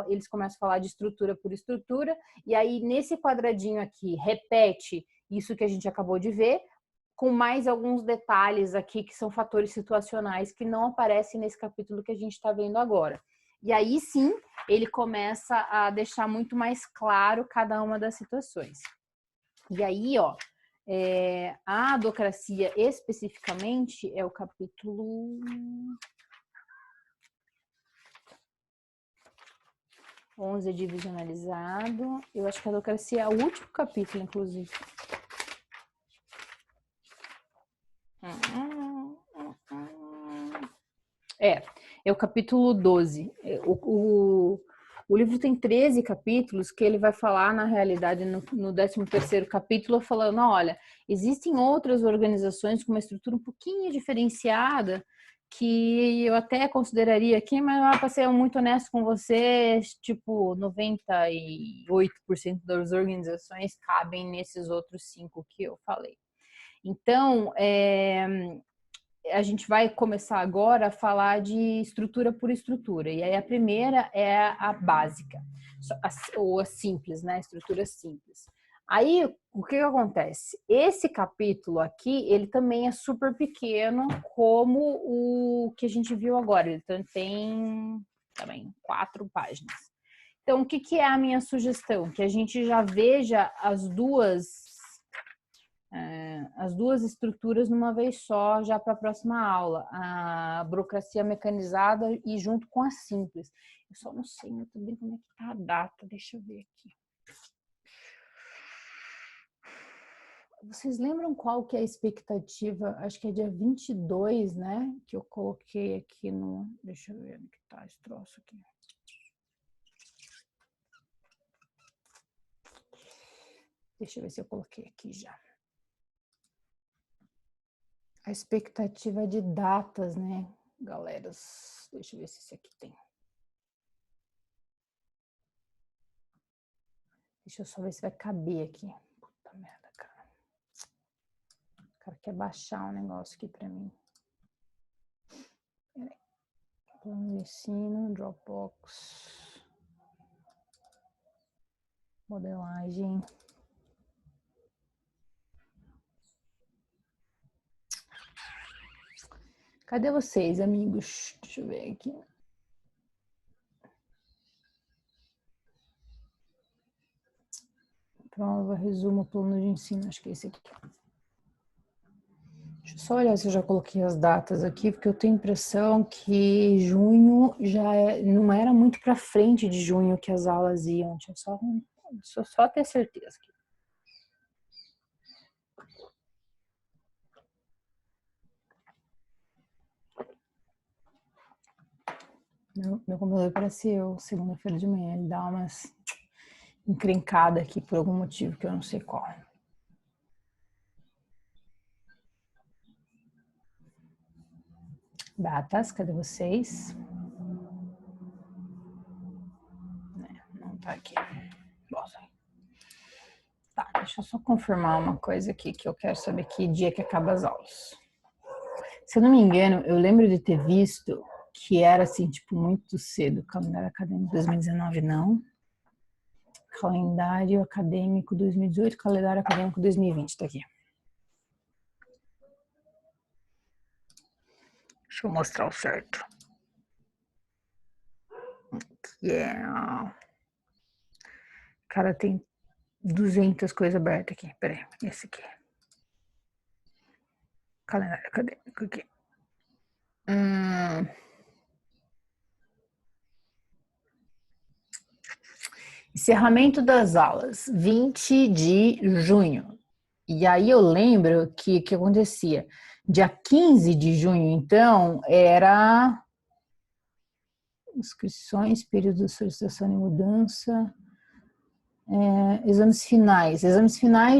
eles começam a falar de estrutura por estrutura, e aí nesse quadradinho aqui, repete isso que a gente acabou de ver, com mais alguns detalhes aqui que são fatores situacionais que não aparecem nesse capítulo que a gente está vendo agora. E aí sim, ele começa a deixar muito mais claro cada uma das situações. E aí, ó, a adocracia especificamente é o capítulo 11 divisionalizado. Eu acho que a adocracia é o último capítulo, inclusive. É o capítulo 12. O livro tem 13 capítulos que ele vai falar, na realidade, no 13º capítulo, falando, olha, existem outras organizações com uma estrutura um pouquinho diferenciada que eu até consideraria aqui, mas para ser muito honesto com você, tipo, 98% das organizações cabem nesses outros 5 que eu falei. Então, a gente vai começar agora a falar de estrutura por estrutura. E aí a primeira é a básica, ou a simples, né? Estrutura simples. Aí, o que acontece? Esse capítulo aqui, ele também é super pequeno, como o que a gente viu agora. Ele tem também 4 páginas. Então, o que é a minha sugestão? Que a gente já veja as duas estruturas numa vez só, já para a próxima aula. A burocracia mecanizada e junto com a simples. Eu só não sei muito bem como é que tá a data. Deixa eu ver aqui. Vocês lembram qual que é a expectativa? Acho que é dia 22, né? Que eu coloquei aqui no... Deixa eu ver onde que tá esse troço aqui. Deixa eu ver se eu coloquei aqui já. A expectativa de datas, né, galera? Deixa eu ver se esse aqui tem. Deixa eu só ver se vai caber aqui. Puta merda, cara. O cara quer baixar um negócio aqui pra mim. Peraí. Plano de ensino, Dropbox. Modelagem. Cadê vocês, amigos? Deixa eu ver aqui. Prova, resumo, plano de ensino. Acho que é esse aqui. Deixa eu só olhar se eu já coloquei as datas aqui, porque eu tenho a impressão que junho já não era muito para frente de junho que as aulas iam. Deixa eu só ter certeza aqui. Meu computador parece eu, segunda-feira de manhã. Ele dá umas encrencadas aqui por algum motivo que eu não sei qual. Datas, cadê vocês? Não tá aqui. Nossa. Tá, deixa eu só confirmar uma coisa aqui que eu quero saber que dia que acaba as aulas. Se eu não me engano, eu lembro de ter visto que era assim, tipo, muito cedo. Calendário acadêmico 2019, não. Calendário acadêmico 2018, calendário acadêmico 2020, tá aqui. Deixa eu mostrar o certo. Yeah. Cara, tem 200 coisas abertas aqui. Peraí, esse aqui. Calendário acadêmico aqui. Encerramento das aulas, 20 de junho. E aí eu lembro que acontecia. Dia 15 de junho, então, era inscrições, período de solicitação e mudança, exames finais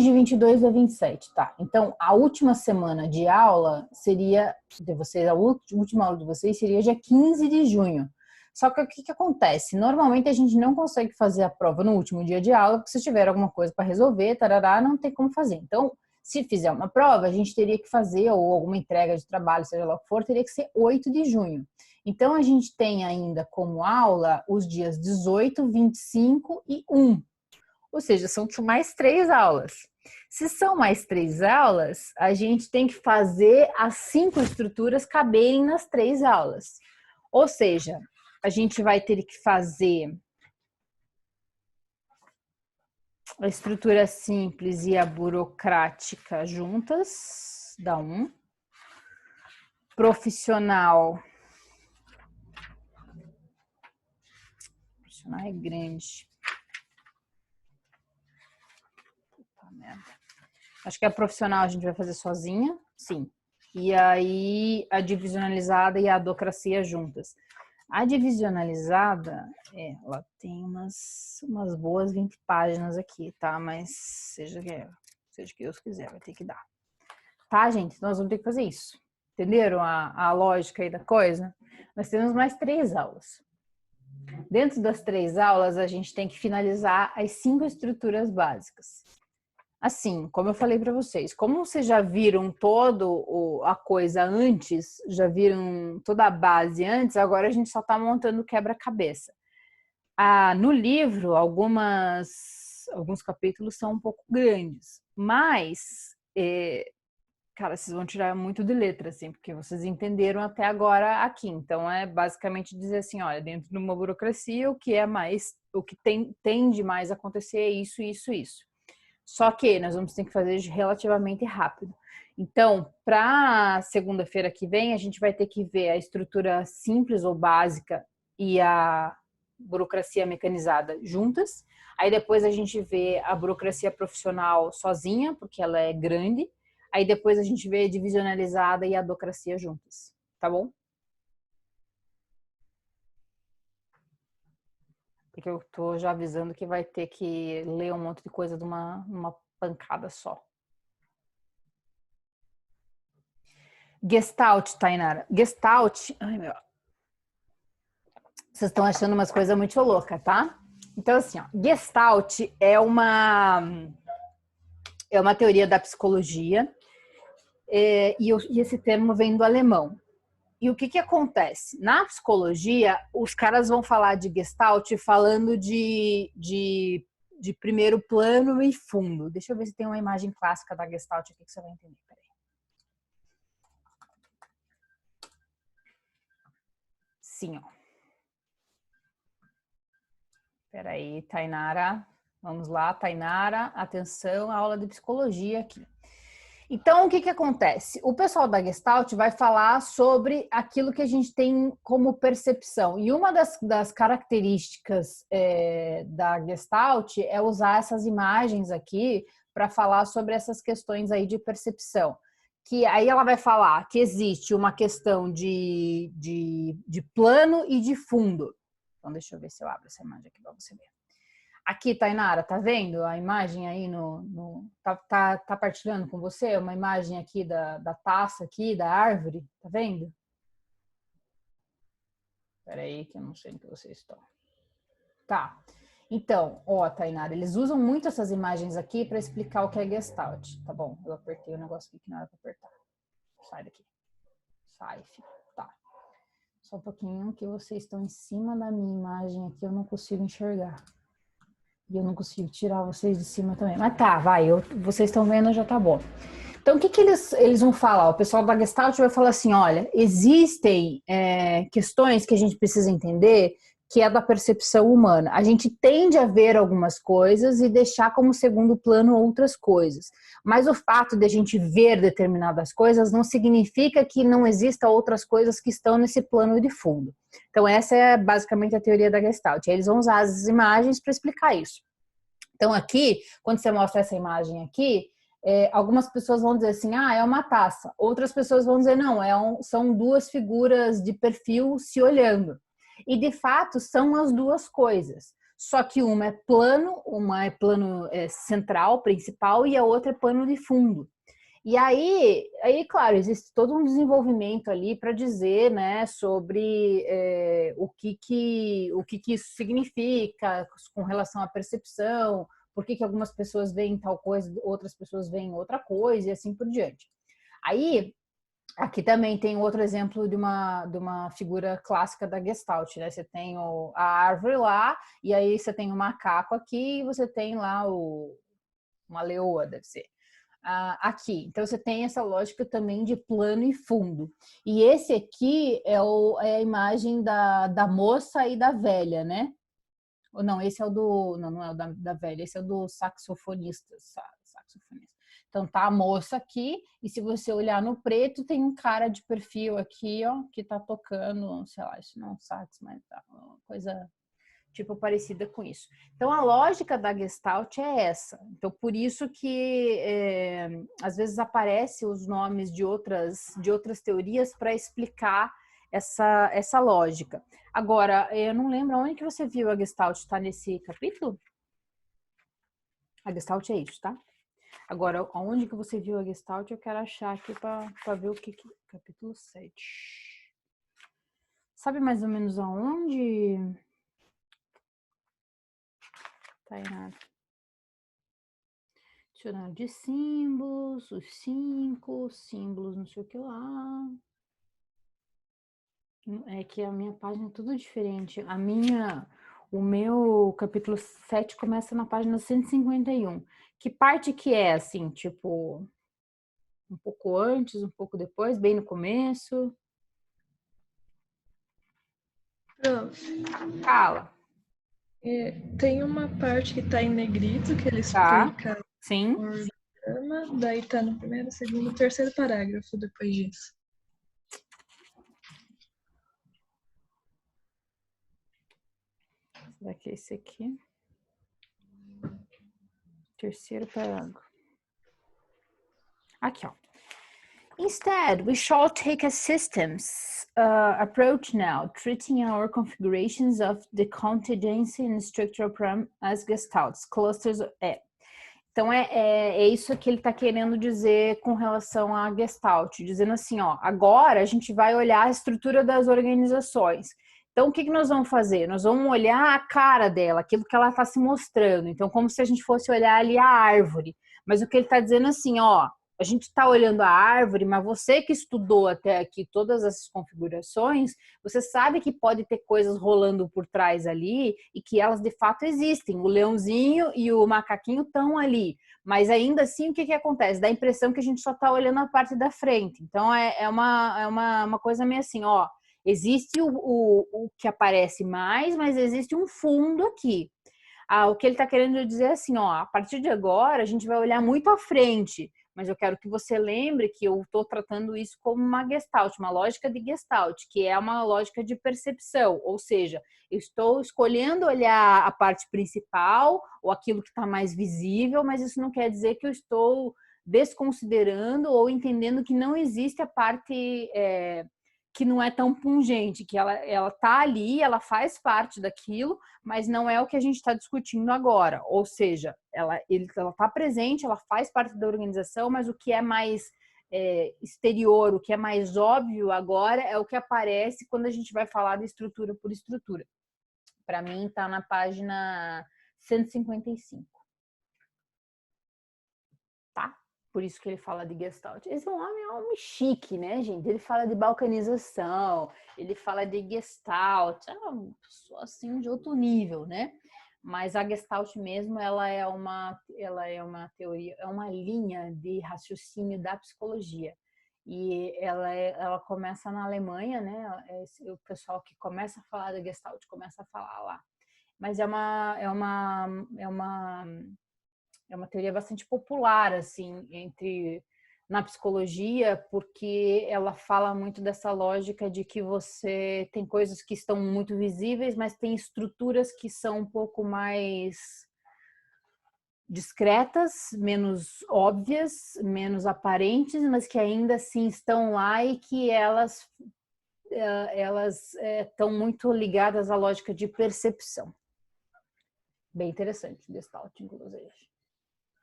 de 22 a 27, tá? Então, a última semana de aula seria, de vocês, a última aula de vocês seria dia 15 de junho. Só que o que acontece? Normalmente a gente não consegue fazer a prova no último dia de aula, porque se tiver alguma coisa para resolver, tarará, não tem como fazer. Então, se fizer uma prova, a gente teria que fazer, ou alguma entrega de trabalho, seja lá o que for, teria que ser 8 de junho. Então, a gente tem ainda como aula os dias 18, 25 e 1. Ou seja, são mais 3 aulas. Se são mais 3 aulas, a gente tem que fazer as 5 estruturas caberem nas 3 aulas. Ou seja, a gente vai ter que fazer a estrutura simples e a burocrática juntas, dá 1. Profissional é grande. Puta merda. Acho que a profissional a gente vai fazer sozinha, sim. E aí a divisionalizada e a adocracia juntas. A divisionalizada, ela tem umas boas 20 páginas aqui, tá? Mas seja que Deus quiser, vai ter que dar. Tá, gente? Nós vamos ter que fazer isso. Entenderam a lógica aí da coisa? Nós temos mais 3 aulas. Dentro das 3 aulas, a gente tem que finalizar as 5 estruturas básicas. Assim, como eu falei para vocês, como vocês já viram toda a coisa antes, já viram toda a base antes, agora a gente só está montando o quebra-cabeça. No livro, alguns capítulos são um pouco grandes, mas, cara, vocês vão tirar muito de letra, assim, porque vocês entenderam até agora aqui. Então, é basicamente dizer assim, olha, dentro de uma burocracia, o que tende mais a acontecer é isso, isso, isso. Só que nós vamos ter que fazer relativamente rápido. Então, para segunda-feira que vem, a gente vai ter que ver a estrutura simples ou básica e a burocracia mecanizada juntas. Aí depois a gente vê a burocracia profissional sozinha, porque ela é grande. Aí depois a gente vê a divisionalizada e a adocracia juntas. Tá bom? Porque eu tô já avisando que vai ter que ler um monte de coisa de uma pancada só. Gestalt, Tainara. Gestalt, ai meu. Vocês estão achando umas coisas muito loucas, tá? Então assim, ó, Gestalt é uma teoria da psicologia e esse termo vem do alemão. E o que acontece? Na psicologia, os caras vão falar de Gestalt falando de primeiro plano e fundo. Deixa eu ver se tem uma imagem clássica da Gestalt aqui que você vai entender. Peraí. Sim, ó. Peraí, Tainara. Vamos lá, Tainara. Atenção, aula de psicologia aqui. Então, o que acontece? O pessoal da Gestalt vai falar sobre aquilo que a gente tem como percepção. E uma das características da Gestalt é usar essas imagens aqui para falar sobre essas questões aí de percepção. Que aí ela vai falar que existe uma questão de plano e de fundo. Então, deixa eu ver se eu abro essa imagem aqui para você ver. Aqui, Tainara, tá vendo a imagem aí tá partilhando com você uma imagem aqui da taça aqui, da árvore, tá vendo? Peraí que eu não sei onde vocês estão. Tá. Então, ó, Tainara, eles usam muito essas imagens aqui para explicar o que é Gestalt, tá bom? Eu apertei o negócio aqui que não era para apertar. Sai daqui. Sai, filho. Tá. Só um pouquinho que vocês estão em cima da minha imagem aqui, eu não consigo enxergar. E eu não consigo tirar vocês de cima também. Mas tá, vai. Vocês estão vendo, já tá bom. Então, o que eles vão falar? O pessoal da Gestalt vai falar assim, olha, existem questões que a gente precisa entender que é da percepção humana. A gente tende a ver algumas coisas e deixar como segundo plano outras coisas. Mas o fato de a gente ver determinadas coisas não significa que não existam outras coisas que estão nesse plano de fundo. Então, essa é basicamente a teoria da Gestalt. Eles vão usar as imagens para explicar isso. Então, aqui, quando você mostra essa imagem aqui, algumas pessoas vão dizer assim, é uma taça. Outras pessoas vão dizer, não, são duas figuras de perfil se olhando. E, de fato, são as duas coisas. Só que uma é plano central, principal, e a outra é plano de fundo. E aí, claro, existe todo um desenvolvimento ali para dizer, né, sobre o que isso significa com relação à percepção, por que algumas pessoas veem tal coisa, outras pessoas veem outra coisa, e assim por diante. Aí, aqui também tem outro exemplo de uma figura clássica da Gestalt, né? Você tem a árvore lá, e aí você tem o macaco aqui, e você tem lá uma leoa, deve ser. Aqui. Então, você tem essa lógica também de plano e fundo. E esse aqui é a imagem da moça e da velha, né? Ou não, esse é o do... Não é o da velha, esse é o do saxofonista. Então, tá a moça aqui, e se você olhar no preto, tem um cara de perfil aqui, ó, que tá tocando, sei lá, isso não é um sax, mas tá uma coisa... tipo parecida com isso. Então, a lógica da Gestalt é essa. Então, por isso que às vezes aparecem os nomes de outras teorias para explicar essa lógica. Agora, eu não lembro onde que você viu a Gestalt, está nesse capítulo? A Gestalt é isso, tá? Agora, aonde que você viu a Gestalt, eu quero achar aqui para ver o que... Capítulo 7. Sabe mais ou menos aonde... Tá errado. Dicionário de símbolos, os 5 símbolos, não sei o que lá. É que a minha página é tudo diferente. O meu capítulo 7 começa na página 151. Que parte que é, assim, tipo, um pouco antes, um pouco depois, bem no começo? Fala. Tem uma parte que tá em negrito, que ele Tá. explica Sim. o organograma, daí tá no primeiro, segundo, terceiro parágrafo depois disso. Será que é esse aqui? Terceiro parágrafo. Aqui, ó. Instead, we shall take a systems approach now, treating our configurations of the contingency and structural parameters as gestalts, clusters. Então, é isso que ele está querendo dizer com relação à Gestalt, dizendo assim, ó, agora a gente vai olhar a estrutura das organizações. Então, o que nós vamos fazer? Nós vamos olhar a cara dela, aquilo que ela está se mostrando. Então, como se a gente fosse olhar ali a árvore. Mas o que ele está dizendo assim, ó, a gente está olhando a árvore, mas você que estudou até aqui todas essas configurações, você sabe que pode ter coisas rolando por trás ali e que elas de fato existem. O leãozinho e o macaquinho estão ali. Mas ainda assim, o que acontece? Dá a impressão que a gente só está olhando a parte da frente. Então, é uma coisa meio assim, ó, existe o que aparece mais, mas existe um fundo aqui. O que ele está querendo dizer é assim, ó, a partir de agora a gente vai olhar muito à frente, mas eu quero que você lembre que eu estou tratando isso como uma Gestalt, uma lógica de Gestalt, que é uma lógica de percepção, ou seja, eu estou escolhendo olhar a parte principal ou aquilo que está mais visível, mas isso não quer dizer que eu estou desconsiderando ou entendendo que não existe a parte que não é tão pungente, que ela tá ali, ela faz parte daquilo, mas não é o que a gente está discutindo agora. Ou seja, ela está presente, ela faz parte da organização, mas o que é mais exterior, o que é mais óbvio agora é o que aparece quando a gente vai falar de estrutura por estrutura. Para mim, está na página 155. Tá? Por isso que ele fala de Gestalt. Esse homem é um homem chique, né, gente? Ele fala de balcanização, ele fala de Gestalt, é uma pessoa assim de outro nível, né? Mas a Gestalt mesmo, ela é uma teoria, é uma linha de raciocínio da psicologia. E ela começa na Alemanha, né? O pessoal que começa a falar da Gestalt começa a falar lá. Mas é uma teoria bastante popular, assim, na psicologia, porque ela fala muito dessa lógica de que você tem coisas que estão muito visíveis, mas tem estruturas que são um pouco mais discretas, menos óbvias, menos aparentes, mas que ainda assim estão lá e que elas estão muito ligadas à lógica de percepção. Bem interessante, Gestalt, inclusive.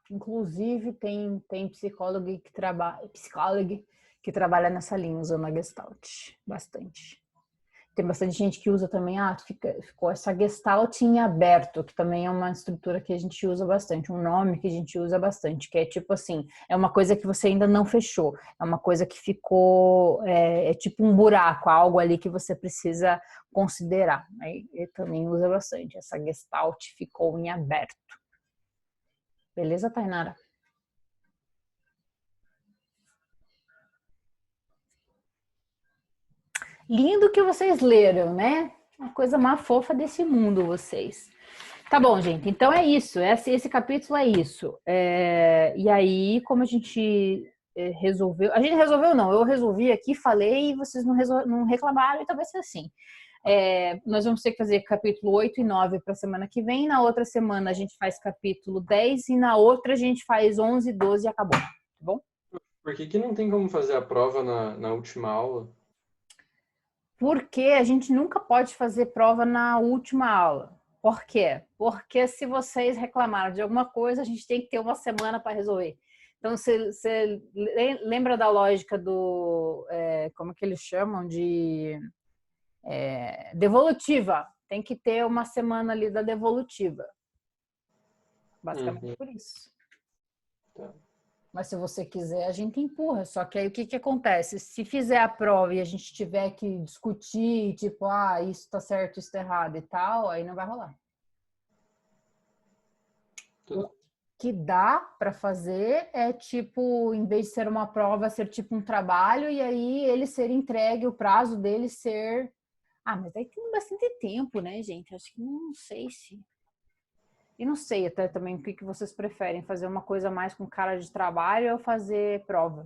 Inclusive, tem psicólogo que trabalha nessa linha, usando a Gestalt. Bastante. Tem bastante gente que usa também, ficou essa Gestalt em aberto, que também é uma estrutura que a gente usa bastante, um nome que a gente usa bastante, que é tipo assim, é uma coisa que você ainda não fechou, é uma coisa que ficou, é tipo um buraco, algo ali que você precisa considerar. Aí ele também usa bastante, essa Gestalt ficou em aberto. Beleza, Tainara? Lindo que vocês leram, né? A coisa mais fofa desse mundo, vocês. Tá bom, gente. Então é isso. Esse capítulo é isso. E aí, como a gente resolveu... A gente resolveu, não. Eu resolvi aqui, falei, e vocês não reclamaram, então vai ser assim. Nós vamos ter que fazer capítulo 8 e 9 para a semana que vem. Na outra semana a gente faz capítulo 10 e na outra a gente faz 11, 12 e acabou. Tá bom? Por que não tem como fazer a prova na última aula? Porque a gente nunca pode fazer prova na última aula. Por quê? Porque se vocês reclamaram de alguma coisa, a gente tem que ter uma semana para resolver. Então, você lembra da lógica do... como que eles chamam? De devolutiva. Tem que ter uma semana ali da devolutiva. Basicamente por isso. Tá. Mas se você quiser, a gente empurra. Só que aí o que acontece? Se fizer a prova e a gente tiver que discutir, tipo, isso tá certo, isso tá errado e tal, aí não vai rolar. Tudo. O que dá para fazer é, tipo, em vez de ser uma prova, ser tipo um trabalho e aí ele ser entregue, o prazo dele ser... mas aí tem bastante tempo, né, gente? Acho que não sei se... E não sei até também o que vocês preferem, fazer uma coisa mais com cara de trabalho ou fazer prova?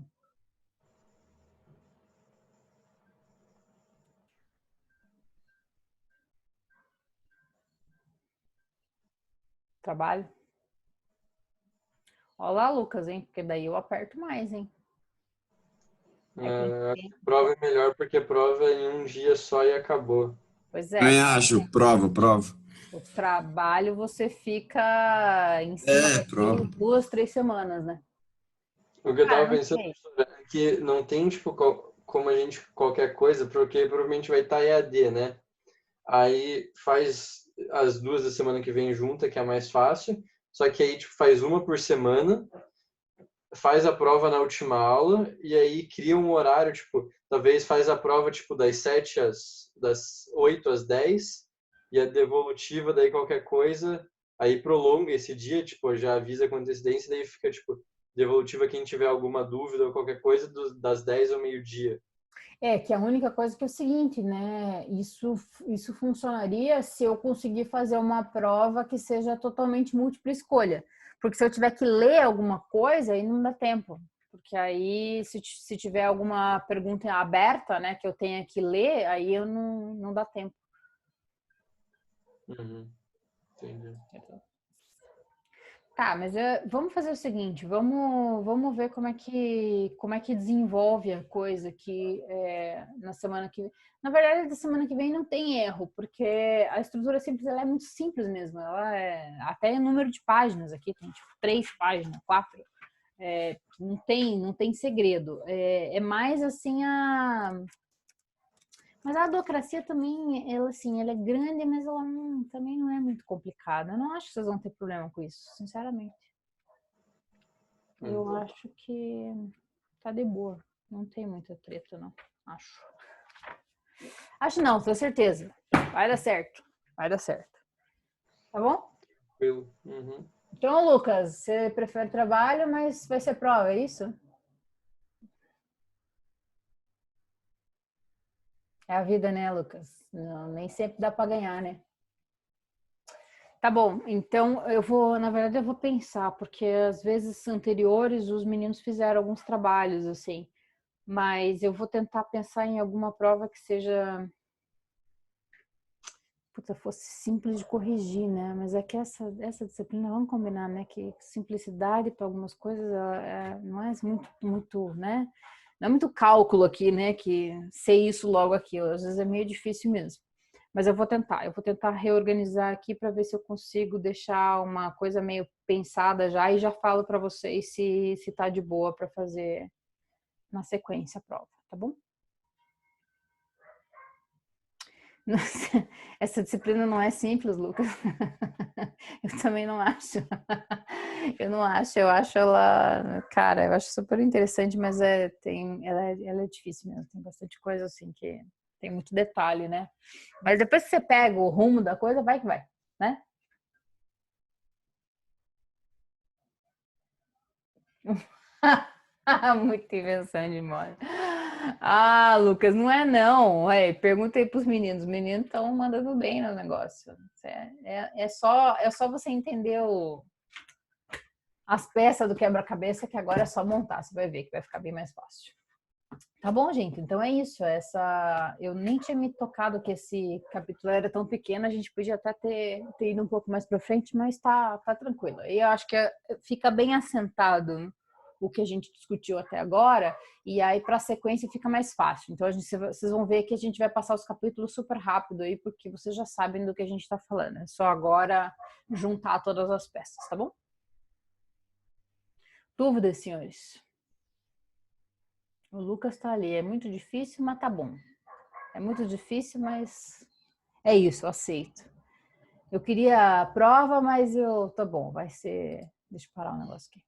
Trabalho? Olá, Lucas, hein? Porque daí eu aperto mais, hein? Prova é melhor porque prova é em um dia só e acabou. Pois Também acho, prova. o trabalho você fica em cima daquilo Prova. 2, 3 semanas, né? O que eu Cara, tava não pensando sei. é que não tem, tipo, como a gente, qualquer coisa, porque provavelmente vai estar EAD, né? Aí faz as duas da semana que vem junta, que é mais fácil. Só que aí, tipo, faz uma por semana, faz a prova na última aula, e aí cria um horário, tipo, talvez faz a prova, tipo, das 8 às 10, e a devolutiva, daí qualquer coisa, aí prolonga esse dia, tipo, já avisa com antecedência, daí fica, tipo, devolutiva quem tiver alguma dúvida ou qualquer coisa, das 10 ao meio-dia. Que a única coisa que é o seguinte, né? Isso funcionaria se eu conseguir fazer uma prova que seja totalmente múltipla escolha. Porque se eu tiver que ler alguma coisa, aí não dá tempo. Porque aí, se tiver alguma pergunta aberta, né, que eu tenha que ler, aí eu não dá tempo. Uhum. Entendi. Tá, mas vamos fazer o seguinte, vamos ver como é que desenvolve a coisa que na semana que vem. Na verdade, da semana que vem não tem erro, porque a estrutura simples ela é muito simples mesmo. Ela até o número de páginas aqui tem tipo 3 páginas, 4. Não tem segredo. É mais assim Mas a adocracia também, ela é grande, mas ela também não é muito complicada. Eu não acho que vocês vão ter problema com isso, sinceramente. Eu acho que tá de boa. Não tem muita treta, não. Acho. Acho não, tenho certeza. Vai dar certo. Vai dar certo. Tá bom? Tranquilo. Uhum. Então, Lucas, você prefere trabalho, mas vai ser prova, é isso? É a vida, né, Lucas? Não, nem sempre dá para ganhar, né? Tá bom, então na verdade eu vou pensar, porque às vezes anteriores os meninos fizeram alguns trabalhos assim, mas eu vou tentar pensar em alguma prova que seja, puta, fosse simples de corrigir, né? Mas é que essa disciplina, vamos combinar, né? Que simplicidade para algumas coisas não é muito, né? Não é muito cálculo aqui, né? Que sei isso logo aqui, às vezes é meio difícil mesmo. Mas eu vou tentar reorganizar aqui para ver se eu consigo deixar uma coisa meio pensada já e já falo para vocês se tá de boa para fazer na sequência a prova, tá bom? Nossa, essa disciplina não é simples, Lucas. Eu também não acho. Eu acho ela, cara, eu acho super interessante, mas ela é difícil mesmo, tem bastante coisa assim que tem muito detalhe, né? Mas depois que você pega o rumo da coisa, vai que vai, né? Muita invenção de moda. Ah, Lucas, não é não. Ué, pergunta aí pros meninos. Os meninos estão mandando bem no negócio. É só você entender as peças do quebra-cabeça que agora é só montar. Você vai ver que vai ficar bem mais fácil. Tá bom, gente? Então é isso. Eu nem tinha me tocado que esse capítulo era tão pequeno. A gente podia até ter ido um pouco mais para frente, mas tá tranquilo. E eu acho que fica bem assentado o que a gente discutiu até agora. E aí para a sequência fica mais fácil. Então vocês vão ver que a gente vai passar os capítulos super rápido aí, porque vocês já sabem do que a gente está falando. É só agora juntar todas as peças, tá bom? Dúvidas, senhores? O Lucas tá ali. É muito difícil, mas tá bom. É muito difícil, mas é isso, eu aceito. Eu queria a prova, mas tá bom, vai ser. Deixa eu parar um negócio aqui.